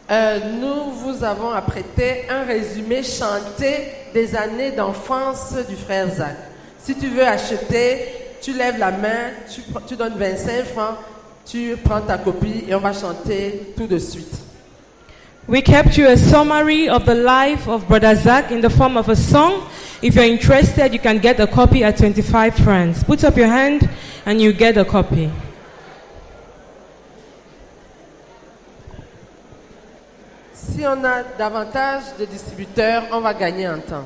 Nous vous avons apprêté un résumé chanté des années d'enfance du frère Zach. Si tu veux acheter, tu lèves la main, tu donnes 25 francs, tu prends ta copie et on va chanter tout de suite. We kept you a summary of the life of Brother Zach in the form of a song. If you're interested, you can get a copy at 25 francs. Put up your hand and you get a copy. Si on a davantage de distributeurs, on va gagner en temps.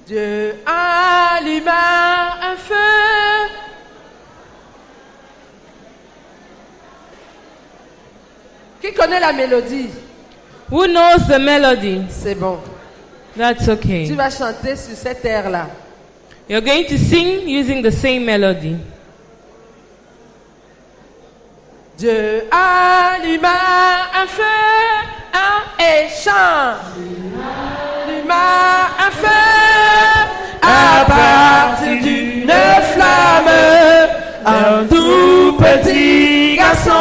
Dieu alluma un feu. Qui connaît la mélodie? Who knows the melody? C'est bon. That's okay. Tu vas chanter sur cette air-là. You're going to sing using the same melody. Dieu alluma un feu, et chante. Alluma un feu à partir d'une flamme. Un tout petit garçon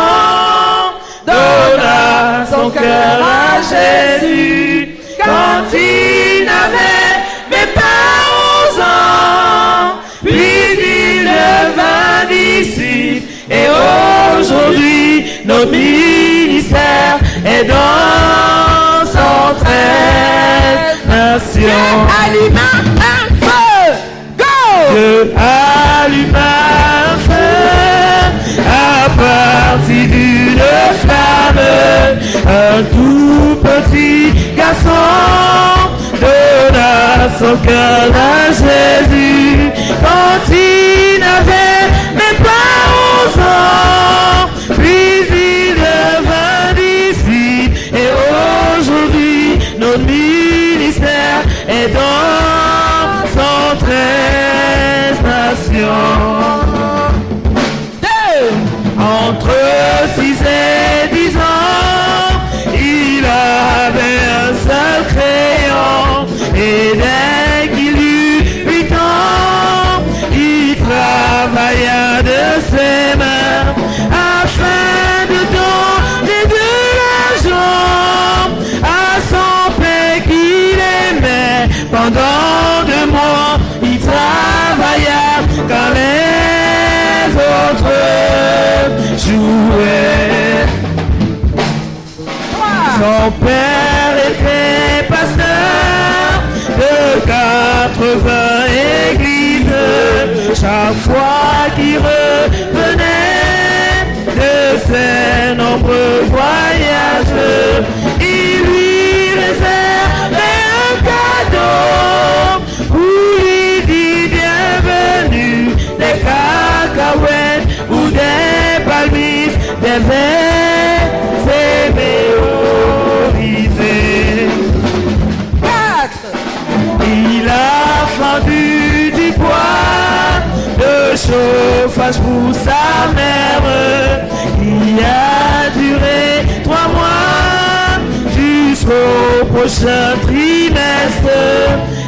donna son cœur à Jésus quand il n'avait même pas 11 ans. Puis il devint disciple et aujourd'hui notre ministère est dans 113 nations. Dieu alluma un feu, go! Dieu alluma un feu à partir d'une flamme. Un tout petit garçon donna son cœur à Jésus quand il n'avait même pas 11 ans. Puis il devint disciple et aujourd'hui notre ministère est dans 113 nations. Entre 6 et 10 ans, il avait un seul crayon. Et dès qu'il eut 8 ans, il travailla de ses mains afin de donner de l'argent à son père qu'il aimait. Pendant 2 mois, il travailla quand les autres jouaient. Son père était pasteur de 80 églises. Chaque fois qu'il revenait de ses nombreux voyages, il lui réservait un cadeau où il dit bienvenue, des cacahuètes ou des palmiers, des vers et mémorisés. Il a fendu du bois de chauffage pour sa mère qui a duré 3 mois jusqu'au prochain trimestre.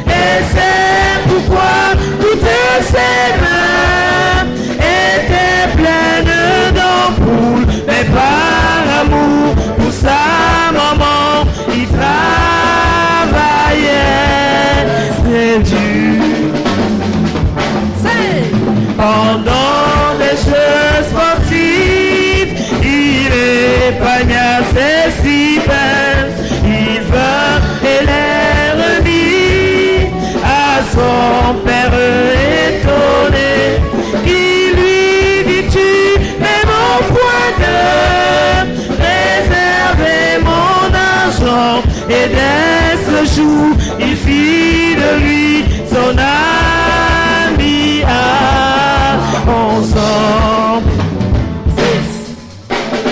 Et c'est pourquoi toutes ses mains étaient pleines d'ampoules. Mais par amour pour sa maman, il travaillait. C'est dur. Pendant les Jeux sportifs, il épagna ses 6 pence. Il vint et les remit à son père étonné, qui lui dit: tu es mon point de réserver mon argent. Et dès ce jour, il fit de lui son ami à 11 ans.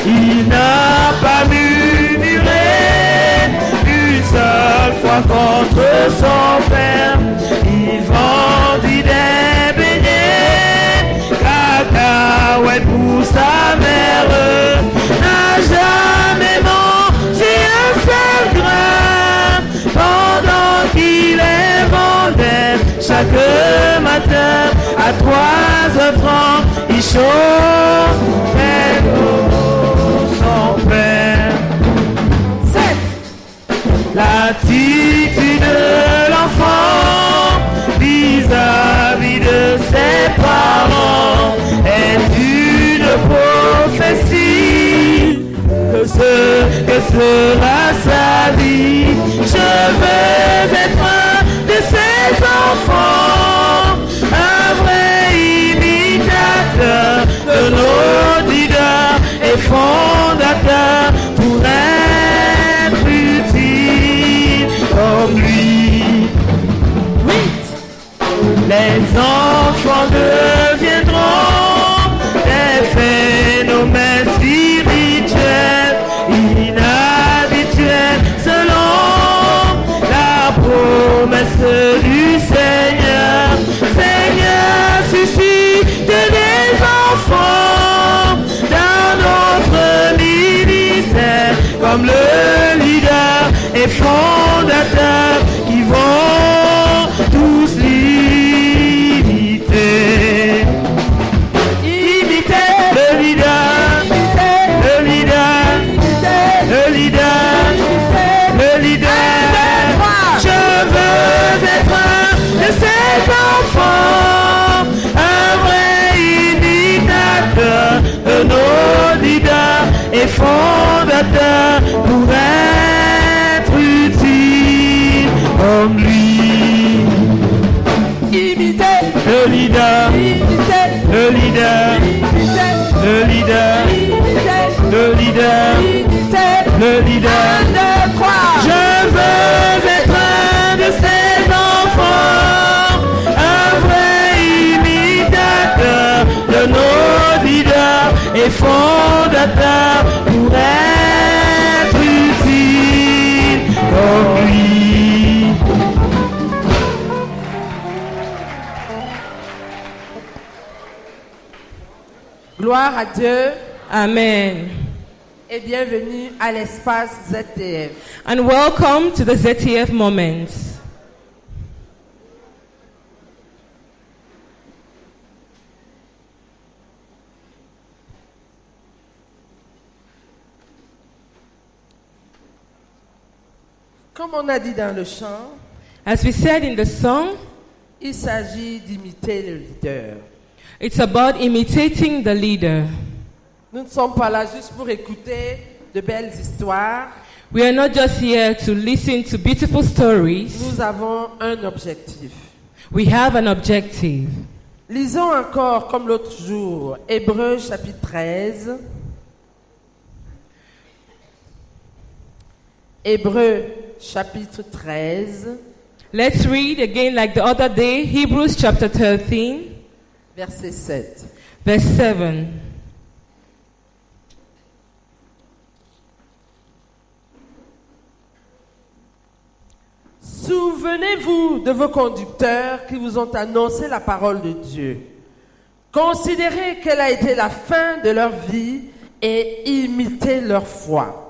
Il n'a pas murmuré une seule fois contre son père. Il vendit des beignets, cacahuètes pour sa mère. N'a jamais mangé un seul temps, il chauffait son père. 7. L'attitude de l'enfant vis-à-vis de ses parents est une prophétie de ce que sera sa vie. Je veux être un de ses enfants, un vrai imitateur de nos leaders et fondateurs pour être utile comme lui. 8. Les enfants deviendront des phénomènes spirituels, inhabituels, selon la promesse du Seigneur. Seigneur, suscite des enfants dans notre ministère, comme le leader et fondateur qui vont tous l'imiter. Imiter le leader, le leader, le leader, le leader. Je veux être un de ces enfants, un vrai imitateur de nos leaders et fondateurs pour être utile comme lui. Imiter. Le leader, Imiter. le leader, Imiter. le leader, Imiter. le leader, Imiter. le leader. 1, 2, 3. Je veux être un de ces enfants, un vrai imitateur de nos leaders et fondateurs pour être utile comme lui. Gloire à Dieu Amen. et bienvenue à l'espace ZTF. And welcome to the ZTF Moments. Comme on a dit dans le chant, As we said in the song, il s'agit d'imiter le leader. it's about imitating the leader. Nous ne sommes pas là juste pour écouter de belles histoires. We are not just here to listen to beautiful stories. Nous avons un objectif. We have an objective. Lisons encore comme l'autre jour, Hébreux chapitre 13. Hébreux chapitre 13, Let's read again like the other day, Hebrews chapter 13, verset 7. verse 7. Souvenez-vous de vos conducteurs qui vous ont annoncé la parole de Dieu. Considérez quelle a été la fin de leur vie et imitez leur foi.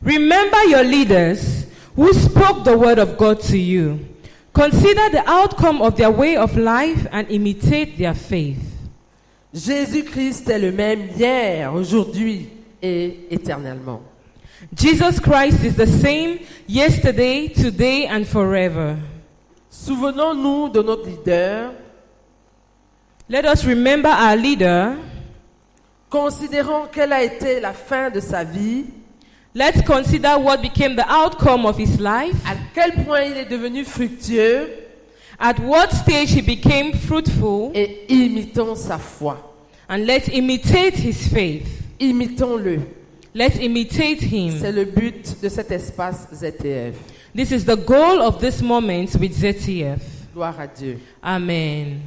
Remember your leaders who spoke the word of God to you. Consider the outcome of their way of life and imitate their faith. Jésus-Christ est le même hier, aujourd'hui et éternellement. Jesus Christ is the same yesterday, today, and forever. Souvenons-nous de notre leader. Let us remember our leader. Considérons quelle a été la fin de sa vie. Let's consider what became the outcome of his life. À quel point il est devenu fructueux. At what stage he became fruitful. Et imitons sa foi. And let's imitate his faith. Imitons-le. Let's imitate him. C'est le but de cet espace ZTF. This is the goal of this moment with ZTF. Gloire à Dieu. Amen.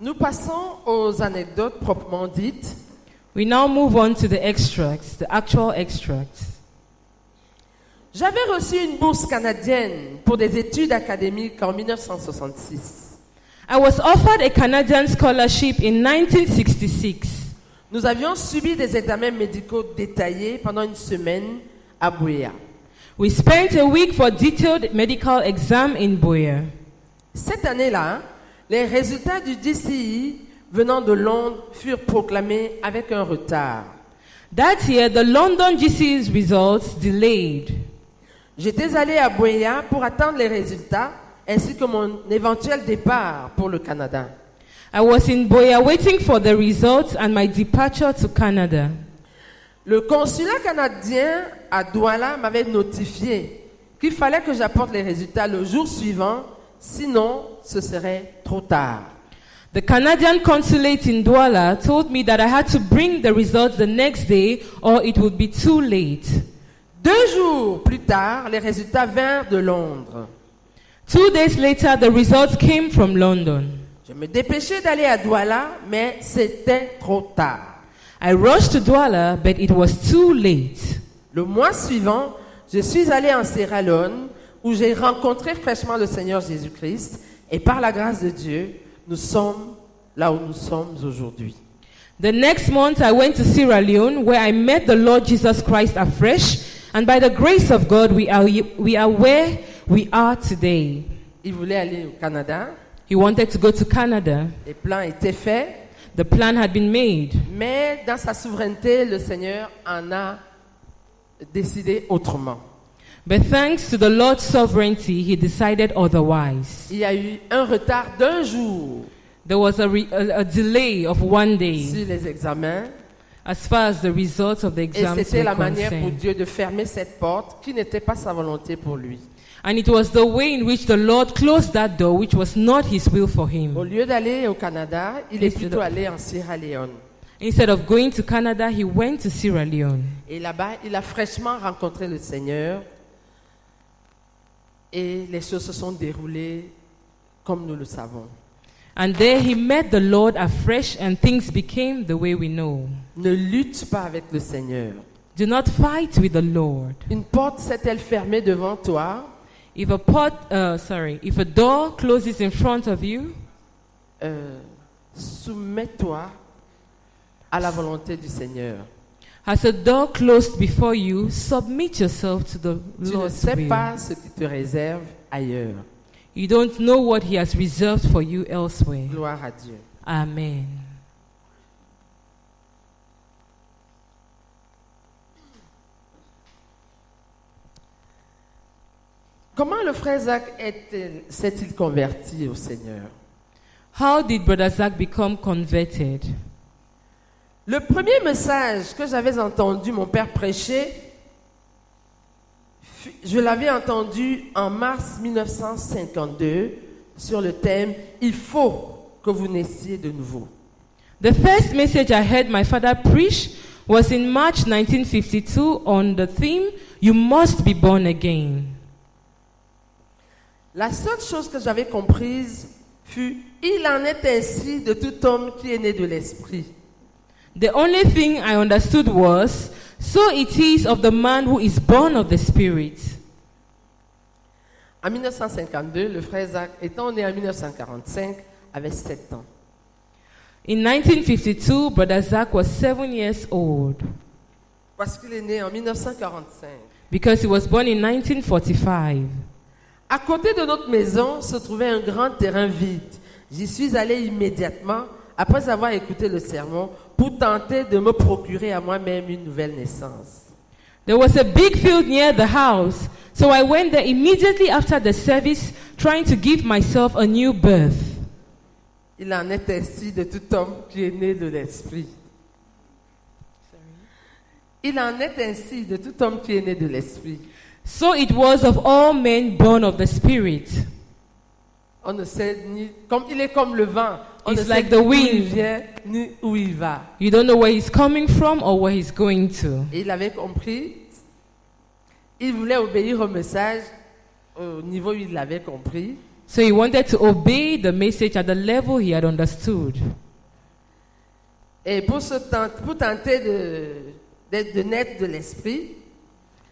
Nous passons aux anecdotes proprement dites. We now move on to the extracts, the actual extracts. J'avais reçu une bourse canadienne pour des études académiques en 1966. I was offered a Canadian scholarship in 1966. Nous avions subi des examens médicaux détaillés pendant une semaine à Buea. We spent a week for detailed medical exam in Buea. Cette année-là, les résultats du DCI venant de Londres furent proclamés avec un retard. That year, the London GC's results delayed. J'étais allé à Buea pour attendre les résultats ainsi que mon éventuel départ pour le Canada. I was in Buea waiting for the results and my departure to Canada. Le consulat canadien à Douala m'avait notifié qu'il fallait que j'apporte les résultats le jour suivant, sinon ce serait trop tard. The Canadian consulate in Douala told me that I had to bring the results the next day or it would be too late. 2 jours plus tard, les résultats vinrent de Londres. 2 days later, the results came from London. Je me dépêchais d'aller à Douala, mais c'était trop tard. I rushed to Douala, but it was too late. Le mois suivant, je suis allé en Sierra Leone, où j'ai rencontré fraîchement le Seigneur Jésus-Christ, et par la grâce de Dieu, nous sommes là où nous sommes aujourd'hui. The next month, I went to Sierra Leone, where I met the Lord Jesus Christ afresh, and by the grace of God, we are where we are today. Il voulait aller au Canada. He wanted to go to Canada. Les plans étaient faits, The plan had been made. mais dans sa souveraineté, le Seigneur en a décidé autrement. But thanks to the Lord's sovereignty, he decided otherwise. Il y a eu un retard d'1 jour There was a delay of 1 day sur les examens, as far as the results of the et exams c'était were la manière pour concerned. Dieu de fermer cette porte qui n'était pas sa volonté pour lui. And it was the way in which the Lord closed that door, which was not his will for Au him. lieu d'aller au Canada, il est Instead plutôt of- allé en Sierra Leone. Instead of going to Canada, he went to Sierra Leone. Et là-bas, il a fraîchement rencontré le Seigneur. Et les choses se sont déroulées comme nous le savons. And there he met the Lord afresh, and things became the way we know. Ne lutte pas avec le Seigneur. Do not fight with the Lord. Une porte s'est-elle fermée devant toi? If a door closes in front of you, Soumets-toi à la volonté du Seigneur. has a door closed before you, submit yourself to the Tu ne Lord's sais will. pas ce qui te réserve ailleurs. You don't know what he has reserved for you elsewhere. Gloire à Dieu. Amen. Comment le frère Zach s'est-il converti au Seigneur? How did Brother Zach become converted? Le premier message que j'avais entendu mon père prêcher, je l'avais entendu en mars 1952 sur le thème « Il faut que vous naissiez de nouveau ». The first message I heard my father preach was in March 1952 on the theme, You must be born again. La seule chose que j'avais comprise fut « Il en est ainsi de tout homme qui est né de l'Esprit ». The only thing I understood was, so it is of the man who is born of the Spirit. En 1952, le frère Zach, étant né en 1945, avait 7 ans. In 1952, Brother Zach was 7 years old Parce qu'il est né en 1945. because he was born in 1945. À côté de notre maison se trouvait un grand terrain vide. J'y suis allé immédiatement après avoir écouté le sermon pour tenter de me procurer à moi-même une nouvelle naissance. There was a big field near the house, so I went there immediately after the service, trying to give myself a new birth. Il en est ainsi de tout homme qui est né de l'Esprit. Il en est ainsi de tout homme qui est né de l'Esprit. So it was of all men born of the Spirit. On ne sait ni comme il est comme le vent. On It's ne like sait the ni où il wind. vient ni où il va. You don't know where he's coming from or where he's going to. Et il avait compris. Il voulait obéir au message au niveau où il l'avait compris. So he wanted to obey the message at the level he had understood. Et pour tenter de naître de l'esprit,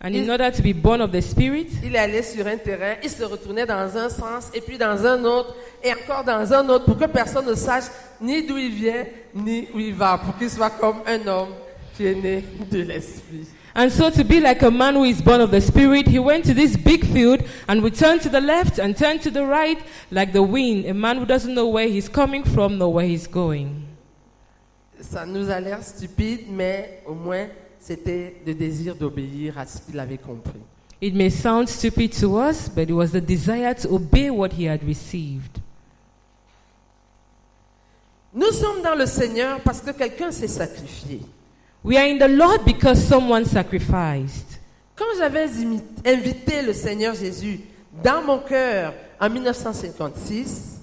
And in order to be born of the Spirit, il allait sur un terrain, il se retournait dans un sens et puis dans un autre et encore dans un autre pour que personne ne sache ni d'où il vient, ni où il va, pour qu'il soit comme un homme qui est né de l'esprit. And so to be like a man who is born of the Spirit, he went to this big field and would turn to the left and turn to the right like the wind, a man who doesn't know where he's coming from nor where he's going. Ça nous a l'air stupide, mais au moins c'était le désir d'obéir à ce qu'il avait compris. It may sound stupid to us, but it was the desire to obey what he had received. Nous sommes dans le Seigneur parce que quelqu'un s'est sacrifié. We are in the Lord because someone sacrificed. Quand j'avais invité le Seigneur Jésus dans mon cœur en 1956,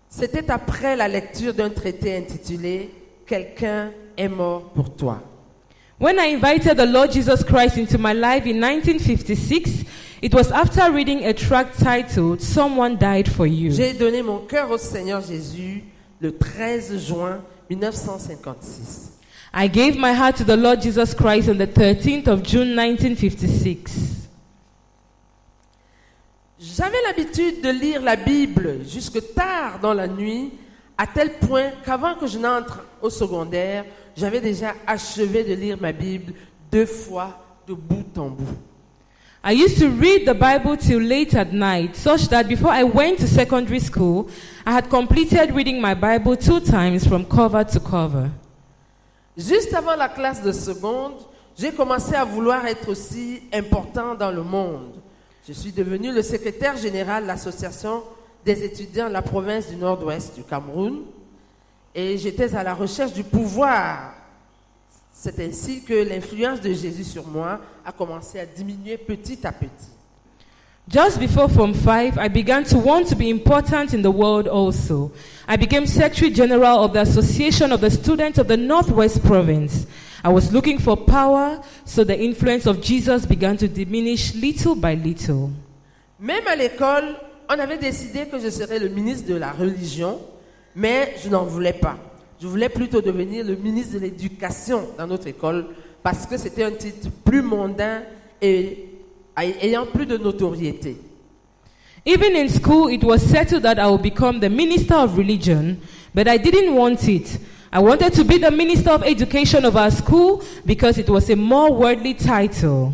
c'était après la lecture d'un traité intitulé « Quelqu'un est mort pour toi ». When I invited the Lord Jesus Christ into my life in 1956, it was after reading a tract titled Someone Died for You. J'ai donné mon cœur au Seigneur Jésus le 13 juin 1956. I gave my heart to the Lord Jesus Christ on the 13th of June 1956. J'avais l'habitude de lire la Bible jusque tard dans la nuit, à tel point qu'avant que je n'entre au secondaire, j'avais déjà achevé de lire ma Bible 2 fois de bout en bout. I used to read the Bible till late at night, such that before I went to secondary school, I had completed reading my Bible 2 times from cover to cover. Juste avant la classe de seconde, j'ai commencé à vouloir être aussi important dans le monde. Je suis devenu le secrétaire général de l'association des étudiants de la province du Nord-Ouest du Cameroun et j'étais à la recherche du pouvoir. C'est ainsi que l'influence de Jésus sur moi a commencé à diminuer petit à petit. Just before Form 5, I began to want to be important in the world also. I became Secretary General of the Association of the Students of the Northwest Province. I was looking for power, so the influence of Jesus began to diminish little by little. Même à l'école, on avait décidé que je serais le ministre de la religion, mais je n'en voulais pas. Je voulais plutôt devenir le ministre de l'éducation dans notre école parce que c'était un titre plus mondain et ayant plus de notoriété. Even in school, it was settled that I would become the Minister of Religion, but I didn't want it. I wanted to be the Minister of Education of our school because it was a more worldly title.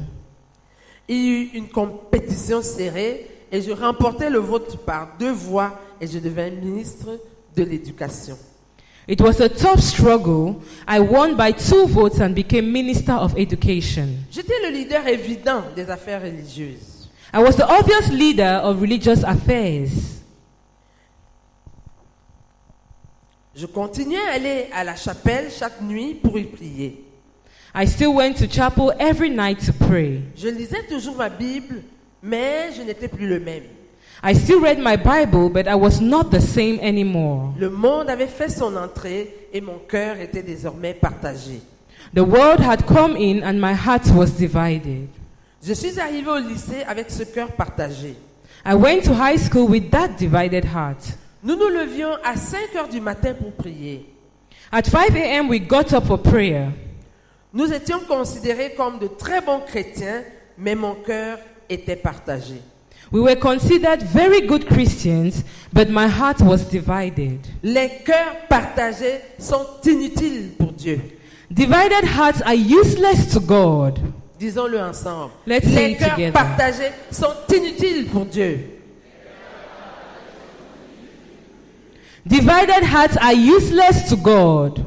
Il y eut une compétition serrée et je remportais le vote par 2 voix et je devins ministre de l'Éducation. It was a tough struggle. I won by 2 votes and became Minister of Education. J'étais le leader évident des affaires religieuses. I was the obvious leader of religious affairs. Je continuais à aller à la chapelle chaque nuit pour y prier. I still went to chapel every night to pray. Je lisais toujours ma Bible, mais je n'étais plus le même. I still read my Bible, but I was not the same anymore. Le monde avait fait son entrée et mon cœur était désormais partagé. The world had come in and my heart was divided. Je suis arrivé au lycée avec ce cœur partagé. I went to high school with that divided heart. Nous nous levions à 5 heures du matin pour prier. At 5 a.m. we got up for prayer. Nous étions considérés comme de très bons chrétiens, mais mon cœur était partagé. We were considered very good Christians, but my heart was divided. Les cœurs partagés sont inutiles pour Dieu. Divided hearts are useless to God. Disons-le ensemble. Let's say Les it cœurs together. partagés sont inutiles pour Dieu. Divided hearts are useless to God.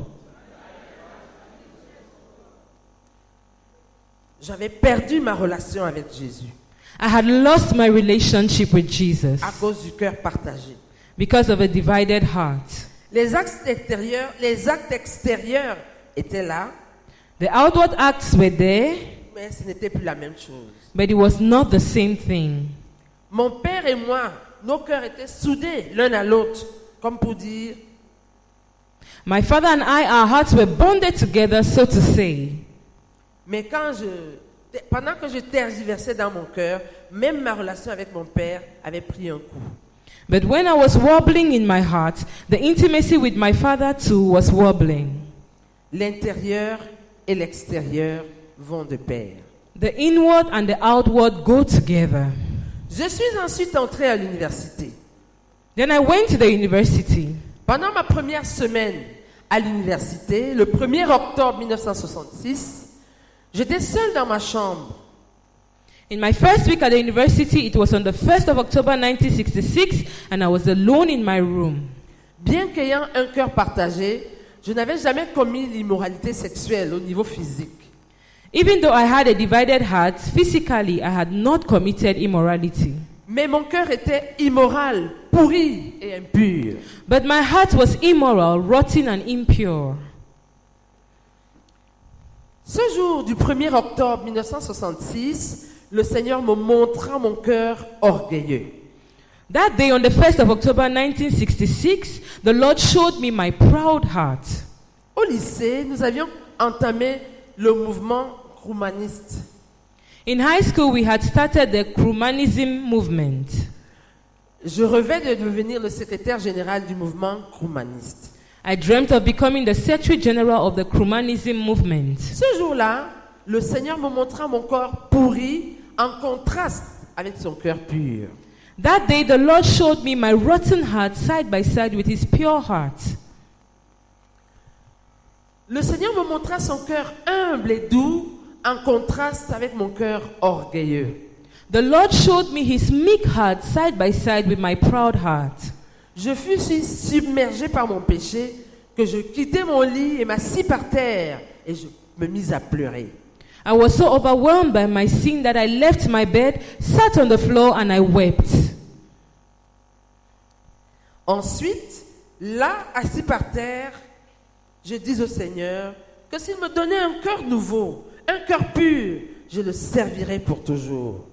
J'avais perdu ma relation avec Jésus I had lost my relationship with Jesus à cause du cœur partagé. because of a divided heart. Les actes extérieurs étaient là, The outward acts were there, mais ce n'était plus la même chose. but it was not the same thing. Mon père et moi, nos cœurs étaient soudés l'un à l'autre, comme pour dire, My father and I, our hearts were bonded together, so to say. mais pendant que je tergiversais dans mon cœur, même ma relation avec mon père avait pris un coup. But when I was wobbling in my heart, the intimacy with my father too was wobbling. L'intérieur et l'extérieur vont de pair. The inward and the outward go together. Je suis ensuite entré à l'université. Then I went to the university. Pendant ma première semaine à l'université, le 1er octobre 1966, j'étais seule dans ma chambre. In my first week at the university, it was on the 1st of October 1966, and I was alone in my room. Bien qu'ayant un cœur partagé, je n'avais jamais commis l'immoralité sexuelle au niveau physique. Even though I had a divided heart, physically I had not committed immorality. Mais mon cœur était immoral, pourri et impur. But my heart was immoral, rotten, and impure. Ce jour du 1er octobre 1966, le Seigneur me montra mon cœur orgueilleux. That day, on the 1st of October 1966, the Lord showed me my proud heart. Au lycée, nous avions entamé le mouvement humaniste. In high school, we had started the Krumanism movement. Je rêvais de devenir le secrétaire général du mouvement humaniste. I dreamt of becoming the Secretary General of the Krumanism movement. Ce jour-là, le Seigneur me montra mon corps pourri en contraste avec son cœur pur. That day, the Lord showed me my rotten heart side by side with his pure heart. Le Seigneur me montra son cœur humble et doux en contraste avec mon cœur orgueilleux. The Lord showed me his meek heart side by side with my proud heart. Je fus si submergé par mon péché que je quittai mon lit et m'assis par terre et je me mis à pleurer. I was so overwhelmed by my sin that I left my bed, sat on the floor, and I wept. Ensuite, là, assis par terre, je dis au Seigneur que s'il me donnait un cœur nouveau, un cœur pur, je le servirai pour toujours.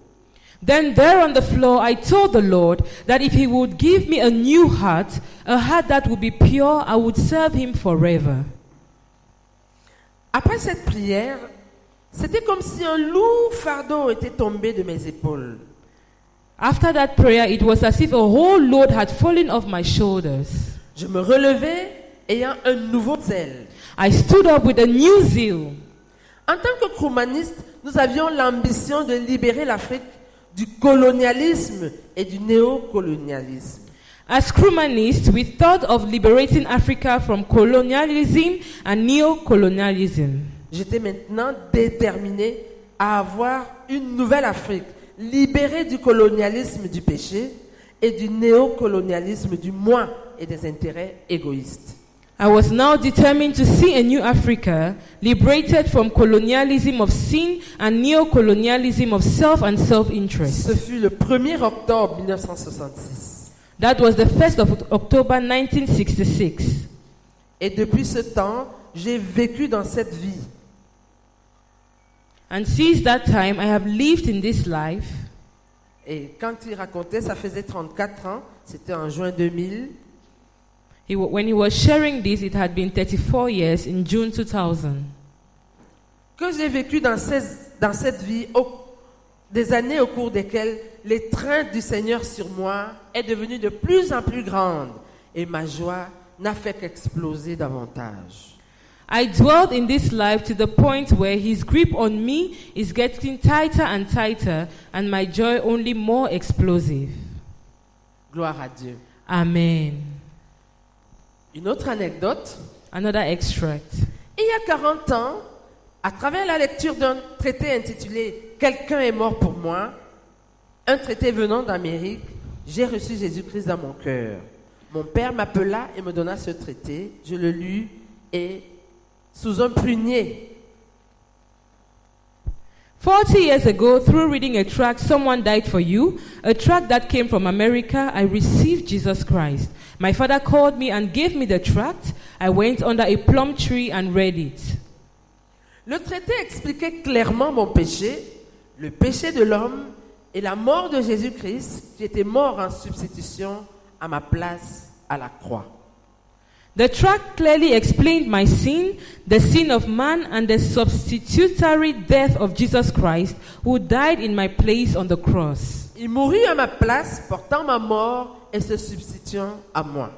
Then there on the floor, I told the Lord that if he would give me a new heart, a heart that would be pure, I would serve him forever. Après cette prière, c'était comme si un lourd fardeau était tombé de mes épaules. After that prayer, it was as if a whole load had fallen off my shoulders. Je me relevai ayant un nouveau zèle. I stood up with a new zeal. En tant que Krumanistes, nous avions l'ambition de libérer l'Afrique du colonialisme et du néocolonialisme. As Krumanists, we thought of liberating Africa from colonialism and neo-colonialism. J'étais maintenant déterminé à avoir une nouvelle Afrique, libérée du colonialisme du péché et du néocolonialisme du moi et des intérêts égoïstes. I was now determined to see a new Africa, liberated from colonialism of sin and neo-colonialism of self and self-interest. Ce fut le 1er octobre 1966. That was the 1st of October 1966. Et depuis ce temps, j'ai vécu dans cette vie. And since that time, I have lived in this life. Et quand il racontait, ça faisait 34 ans, c'était en juin 2000. When he was sharing this, it had been 34 years in June 2000. Que j'ai vécu dans cette vie des années au cours desquelles l'étreinte du Seigneur sur moi est devenue de plus en plus grande et ma joie n'a fait qu'exploser davantage. I dwelled in this life to the point where his grip on me is getting tighter and tighter and my joy only more explosive. Gloire à Dieu. Amen. Une autre anecdote. Another extract. Il y a 40 ans, à travers la lecture d'un traité intitulé « Quelqu'un est mort pour moi », un traité venant d'Amérique, j'ai reçu Jésus-Christ dans mon cœur. Mon père m'appela et me donna ce traité. Je le lus et, sous un prunier, 40 years ago, through reading a tract, Someone Died for You, a tract that came from America, I received Jesus Christ. My father called me and gave me the tract. I went under a plum tree and read it. Le traité expliquait clairement mon péché, le péché de l'homme et la mort de Jésus-Christ qui était mort en substitution à ma place à la croix. The tract clearly explained my sin, the sin of man, and the substitutory death of Jesus Christ, who died in my place on the cross. Il mourut à ma place, portant ma mort et se substituant à moi.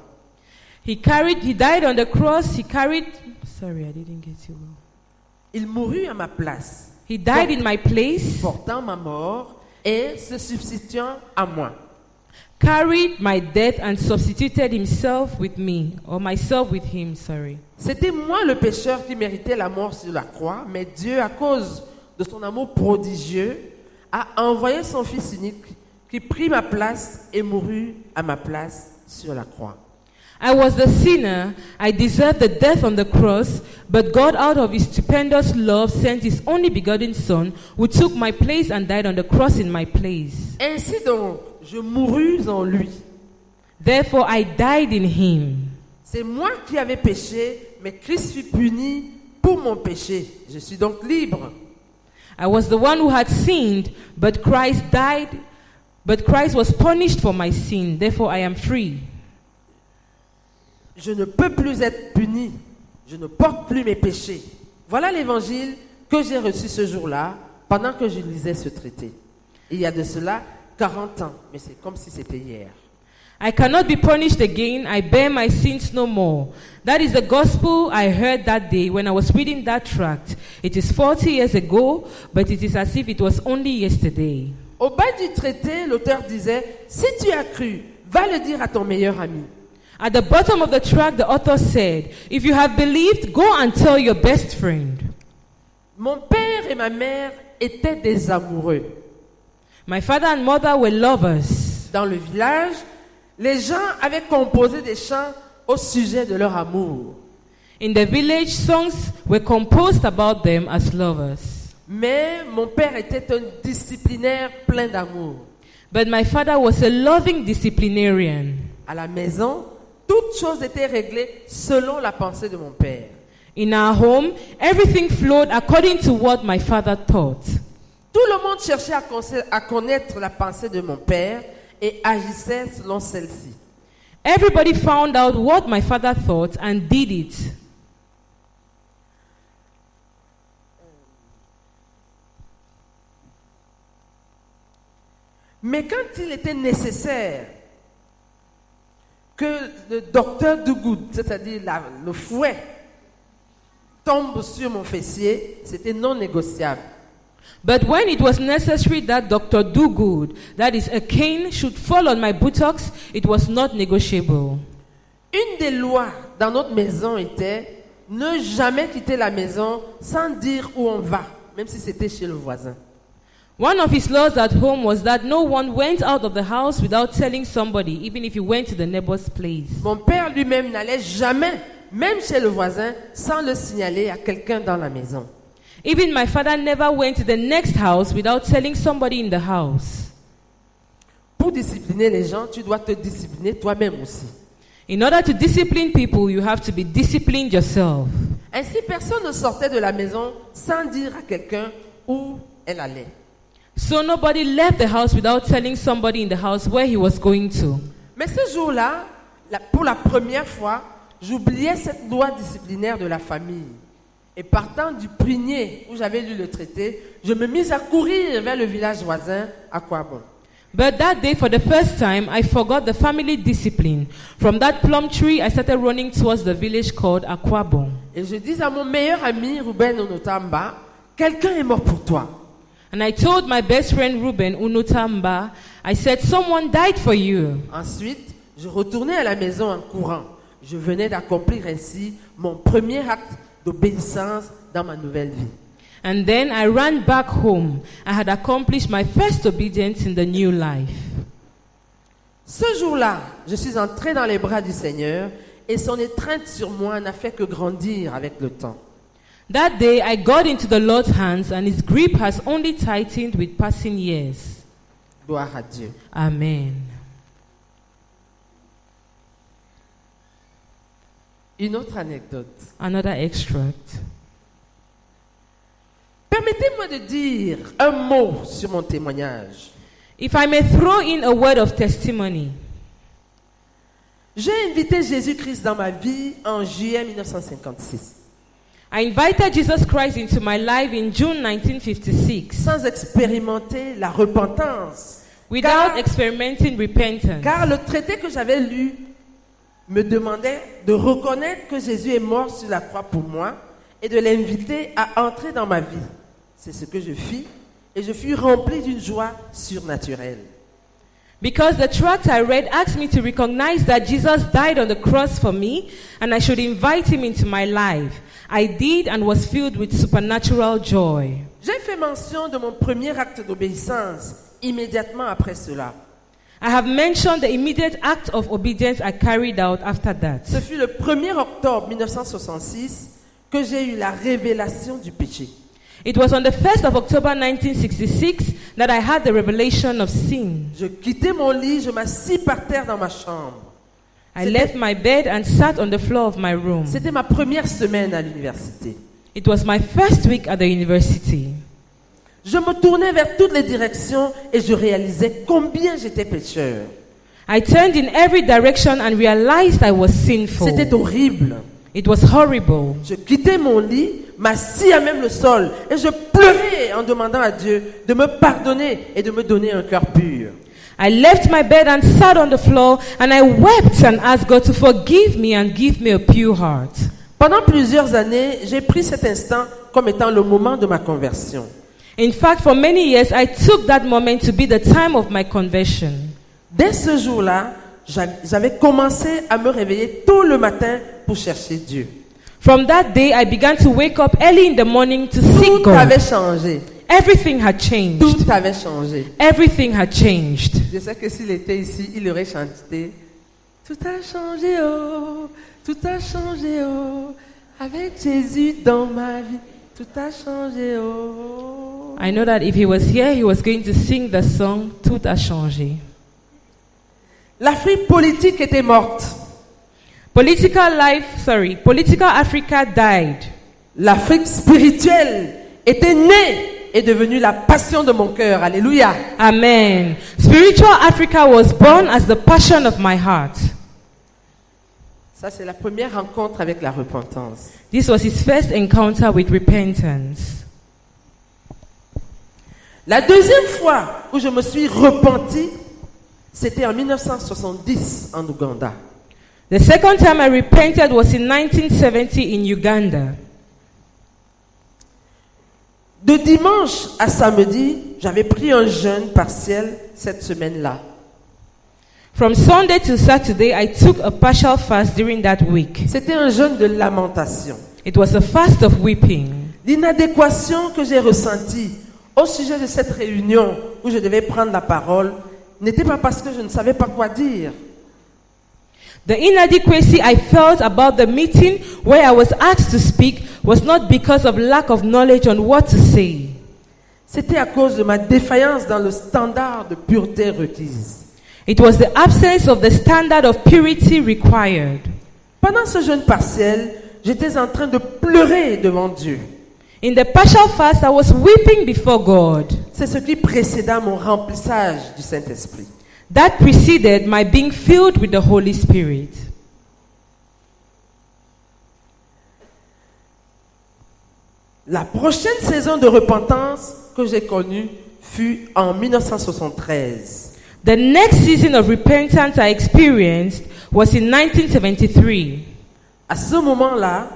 He died on the cross, sorry, I didn't get you well. Il mourut à ma place. He died in my place, portant ma mort et se substituant à moi. carried my death and substituted himself with me, or myself with him, sorry. C'était moi le pécheur qui méritait la mort sur la croix, mais Dieu, à cause de son amour prodigieux, a envoyé son Fils unique qui prit ma place et mourut à ma place sur la croix. I was the sinner, I deserved the death on the cross, but God out of his stupendous love sent his only begotten Son, who took my place and died on the cross in my place. Ainsi donc, je mourus en lui. Therefore I died in him. C'est moi qui avais péché, mais Christ fut puni pour mon péché. Je suis donc libre. I was the one who had sinned, but Christ died, but Christ was punished for my sin. Therefore I am free. Je ne peux plus être puni. Je ne porte plus mes péchés. Voilà l'évangile que j'ai reçu ce jour-là, pendant que je lisais ce traité. Il y a de cela 40 ans, mais c'est comme si c'était hier. I cannot be punished again. I bear my sins no more. That is the gospel I heard that day when I was reading that tract. It is 40 years ago, but it is as if it was only yesterday. Au bas du traité, l'auteur disait, si tu as cru, va le dire à ton meilleur ami. At the bottom of the tract, the author said, if you have believed, go and tell your best friend. Mon père et ma mère étaient des amoureux. My father and mother were lovers. Dans le village, les gens avaient composé des chants au sujet de leur amour. In the village, songs were composed about them as lovers. Mais mon père était un disciplinaire plein d'amour. But my father was a loving disciplinarian. À la maison, toutes choses étaient réglées selon la pensée de mon père. In our home, everything flowed according to what my father thought. Tout le monde cherchait à connaître la pensée de mon père et agissait selon celle-ci. Everybody found out what my father thought and did it. Mais quand il était nécessaire que le docteur Dugoud, c'est-à-dire le fouet, tombe sur mon fessier, c'était non négociable. But when it was necessary that Dr. Dogood, that is a cane, should fall on my buttocks, it was not negotiable. Une des lois dans notre maison était ne jamais quitter la maison sans dire où on va, même si c'était chez le voisin. One of his laws at home was that no one went out of the house without telling somebody, even if he went to the neighbor's place. Mon père lui-même n'allait jamais, même chez le voisin, sans le signaler à quelqu'un dans la maison. Even my father never went to the next house without telling somebody in the house. Pour discipliner les gens, tu dois te discipliner toi-même aussi. In order to discipline people, you have to be disciplined yourself. Ainsi, personne ne sortait de la maison sans dire à quelqu'un où elle allait. So nobody left the house without telling somebody in the house where he was going to. Mais ce jour-là, pour la première fois, j'oubliais cette loi disciplinaire de la famille. Et partant du prunier où j'avais lu le traité, je me mis à courir vers le village voisin, à Kwabon. But that day, for the first time, I forgot the family discipline. From that plum tree, I started running towards the village called Akwabon. Et je dis à mon meilleur ami, Ruben Onotamba, quelqu'un est mort pour toi. And I told my best friend Ruben Unutamba, I said, someone died for you. Ensuite, je retournai à la maison en courant. Je venais d'accomplir ainsi mon premier acte d'obéissance dans ma nouvelle vie. And then I ran back home. I had accomplished my first obedience in the new life. Ce jour-là, je suis entré dans les bras du Seigneur et son étreinte sur moi n'a fait que grandir avec le temps. That day I got into the Lord's hands and his grip has only tightened with passing years. Gloire à Dieu. Amen. Une autre anecdote. Another extract. Permettez-moi de dire un mot sur mon témoignage. If I may throw in a word of testimony. J'ai invité Jésus-Christ dans ma vie en juillet 1956. I invited Jesus Christ into my life in June 1956 sans expérimenter la repentance. without experimenting repentance. Car le traité que j'avais lu me demandait de reconnaître que Jésus est mort sur la croix pour moi et de l'inviter à entrer dans ma vie. C'est ce que je fis et je fus rempli d'une joie surnaturelle. Because the tract I read asked me to recognize that Jesus died on the cross for me and I should invite him into my life. I did and was filled with supernatural joy. J'ai fait mention de mon premier acte d'obéissance immédiatement après cela. I have mentioned the immediate act of obedience I carried out after that. Ce fut le 1er octobre 1966 que j'ai eu la révélation du péché. It was on the 1st of October 1966 that I had the revelation of sin. Je quittais mon lit, je m'assis par terre dans ma chambre. I left my bed and sat on the floor of my room. C'était ma première semaine à l'université. It was my first week at the university. Je me tournais vers toutes les directions et je réalisais combien j'étais pécheur. I turned in every direction and realized I was sinful. C'était horrible. It was horrible. Je quittais mon lit, m'assis à même le sol et je pleurais en demandant à Dieu de me pardonner et de me donner un cœur pur. I left my bed and sat on the floor and I wept and asked God to forgive me and give me a pure heart. Pendant plusieurs années, j'ai pris cet instant comme étant le moment de ma conversion. In fact, for many years, I took that moment to be the time of my conversion. Dès ce jour-là, j'avais commencé à me réveiller tôt le matin pour chercher Dieu. From that day, I began to wake up early in the morning to seek Tout God. avait changé. Everything had changed. Tout avait changé. Everything had changed. Je sais que s'il était ici, il aurait chanté « Tout a changé, oh, tout a changé, oh, avec Jésus dans ma vie, tout a changé, oh. » I know that if he was here, he was going to sing the song Tout a changé. L'Afrique politique était morte. Political Africa died. L'Afrique spirituelle était née et devenue la passion de mon cœur. Alléluia. Amen. Spiritual Africa was born as the passion of my heart. Ça, c'est la première rencontre avec la repentance. This was his first encounter with repentance. La deuxième fois où je me suis repenti, c'était en 1970 en Ouganda. The second time I repented was in 1970 in Uganda. De dimanche à samedi, j'avais pris un jeûne partiel cette semaine-là. From Sunday to Saturday, I took a partial fast during that week. C'était un jeûne de lamentation. It was a fast of weeping. L'inadéquation que j'ai ressentie au sujet de cette réunion où je devais prendre la parole n'était pas parce que je ne savais pas quoi dire. The inadequacy I felt about the meeting where I was asked to speak was not because of lack of knowledge on what to say. C'était à cause de ma défaillance dans le standard de pureté requise. It was the absence of the standard of purity required. Pendant ce jeûne partiel, j'étais en train de pleurer devant Dieu. In the partial fast, I was weeping before God. C'est ce qui précéda mon remplissage du Saint-Esprit. That preceded my being filled with the Holy Spirit. La prochaine saison de repentance que j'ai connue fut en 1973. The next season of repentance I experienced was in 1973. À ce moment-là,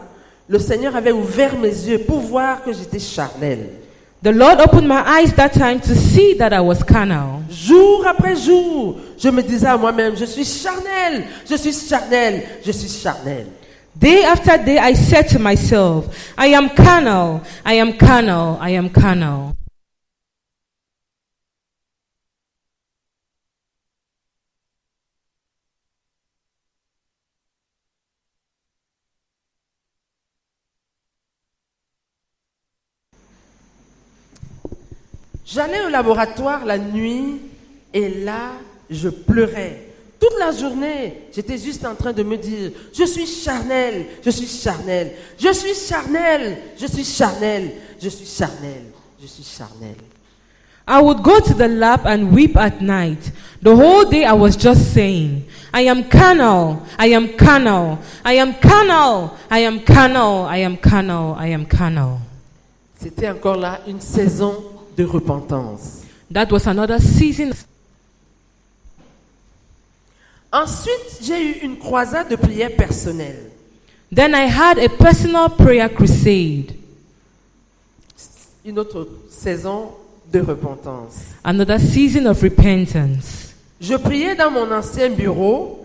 le Seigneur avait ouvert mes yeux pour voir que j'étais charnel. The Lord opened my eyes that time to see that I was carnal. Jour après jour, je me disais à moi-même, je suis charnel, je suis charnel, je suis charnel. Day after day, I said to myself, I am carnal, I am carnal, I am carnal. J'allais au laboratoire la nuit et là, je pleurais. Toute la journée, j'étais juste en train de me dire, je suis charnel, je suis charnel, je suis charnel, je suis charnel, je suis charnel, je suis charnel. I would go to the lab and weep at night. The whole day I was just saying, I am carnal, I am carnal, I am carnal, I am carnal, I am carnal, I am carnal. C'était encore là une saison de repentance. That was another season. Ensuite, j'ai eu une croisade de prière personnelle. Then I had a personal prayer crusade. Une autre saison de repentance. Another season of repentance. Je priais dans mon ancien bureau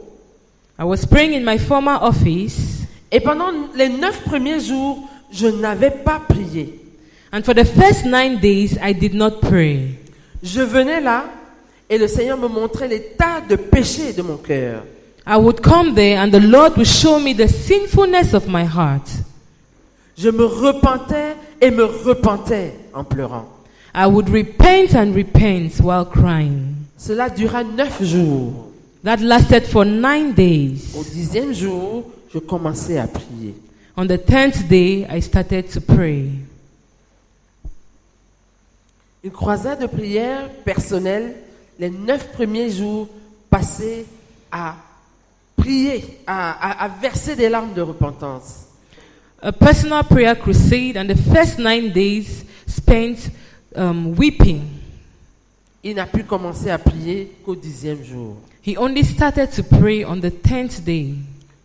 I was praying in my former office, et pendant les 9 premiers jours, je n'avais pas prié. and for the first 9 days, I did not pray. Je venais là et le Seigneur me montrait les tas de péchés de mon cœur. I would come there, and the Lord would show me the sinfulness of my heart. Je me repentais et me repentais en pleurant. I would repent and repent while crying. Cela dura 9 jours. That lasted for 9 days. Au 10e jour, je commençais à prier. On the 10th day, I started to pray. Une croisade de prière personnelle, les 9 premiers jours passés à prier, à verser des larmes de repentance. A personal prayer crusade, and the first 9 days spent weeping. Il n'a pu commencer à prier qu'au 10e jour. He only started to pray on the 10th day.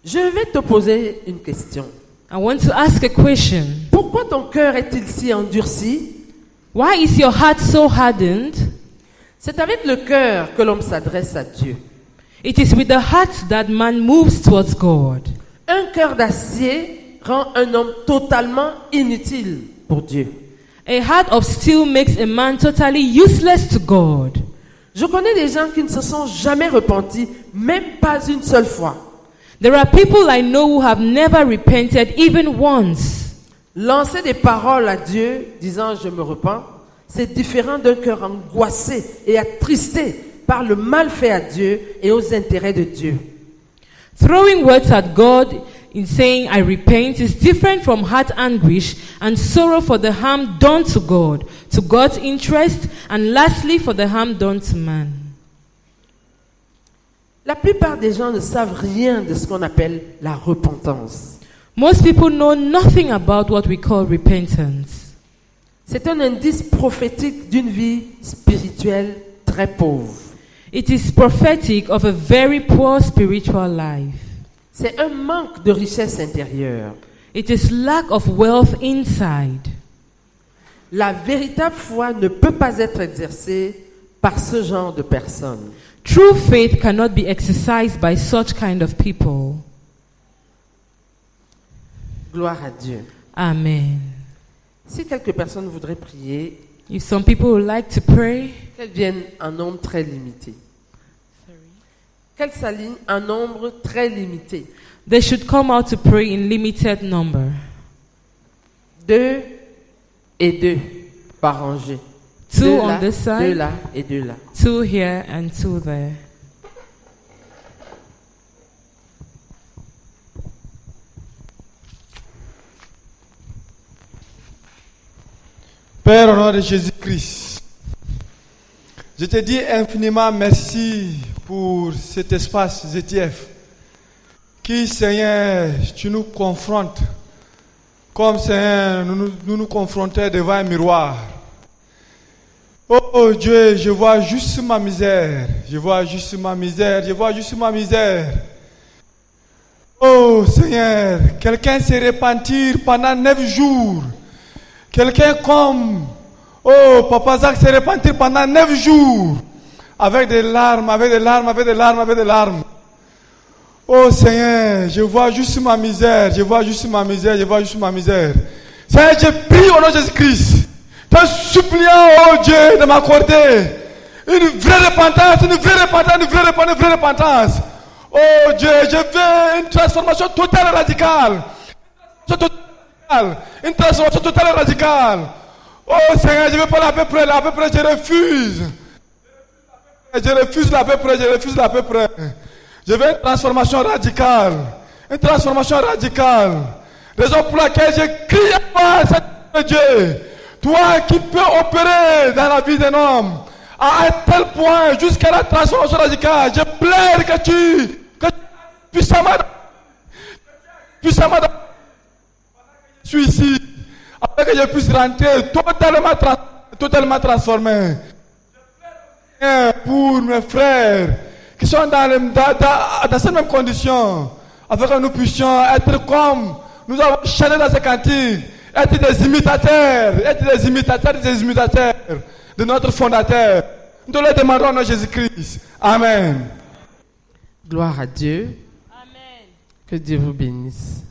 Je vais te poser une question. I want to ask a question. Pourquoi ton cœur est-il si endurci? Why is your heart so hardened? C'est avec le cœur que l'homme s'adresse à Dieu. It is with the heart that man moves towards God. Un cœur d'acier rend un homme totalement inutile pour Dieu. A heart of steel makes a man totally useless to God. Je connais des gens qui ne se sont jamais repentis, même pas une seule fois. There are people I know who have never repented even once. Lancer des paroles à Dieu disant je me repens, c'est différent d'un cœur angoissé et attristé par le mal fait à Dieu et aux intérêts de Dieu. Throwing words at God in saying I repent is different from heart anguish and sorrow for the harm done to God, to God's interest, and lastly for the harm done to man. La plupart des gens ne savent rien de ce qu'on appelle la repentance. Most people know nothing about what we call repentance. C'est un indice prophétique d'une vie spirituelle très pauvre. It is prophetic of a very poor spiritual life. C'est un manque de richesse intérieure. It is lack of wealth inside. La véritable foi ne peut pas être exercée par ce genre de personnes. True faith cannot be exercised by such kind of people. Gloire à Dieu. Amen. Si quelques personnes voudraient prier, If some people would like to pray, qu'elles viennent en nombre très limité. Qu'elles s'alignent en nombre très limité. they should come out to pray in limited number. 2 et 2 par rangée. Two 2 on là, this 2 side, là et 2 là. 2 here and 2 there. Père, au nom de Jésus-Christ, je te dis infiniment merci pour cet espace ZTF qui, Seigneur, tu nous confrontes comme, Seigneur, nous confrontions devant un miroir. Oh Dieu, je vois juste ma misère, je vois juste ma misère, je vois juste ma misère. Oh Seigneur, quelqu'un s'est repenti pendant 9 jours. Quelqu'un comme, oh, Papa Zach s'est repenti pendant 9 jours, avec des larmes, avec des larmes, avec des larmes, avec des larmes. Oh Seigneur, je vois juste ma misère, je vois juste ma misère, je vois juste ma misère. Seigneur, je prie au nom de Jésus-Christ, te suppliant, oh Dieu, de m'accorder une vraie repentance, une vraie repentance, une vraie repentance, une vraie repentance. Oh Dieu, je veux une transformation totale et radicale. Une transformation totale et radicale. Oh Seigneur, je ne veux pas la paix près, je refuse. Je refuse la paix près, je refuse la paix près. Je veux une transformation radicale. Une transformation radicale. Raison pour laquelle je crie à toi, Seigneur Dieu. Toi qui peux opérer dans la vie d'un homme à un tel point jusqu'à la transformation radicale. Je plaide que tu puissamment je suis ici, afin que je puisse rentrer totalement transformé. Pour mes frères qui sont dans ces mêmes conditions, afin que nous puissions être comme nous avons chanté dans ces cantiques, être des imitateurs de notre fondateur. Nous te le demandons au nom de Jésus-Christ. Amen. Gloire à Dieu. Amen. Que Dieu vous bénisse.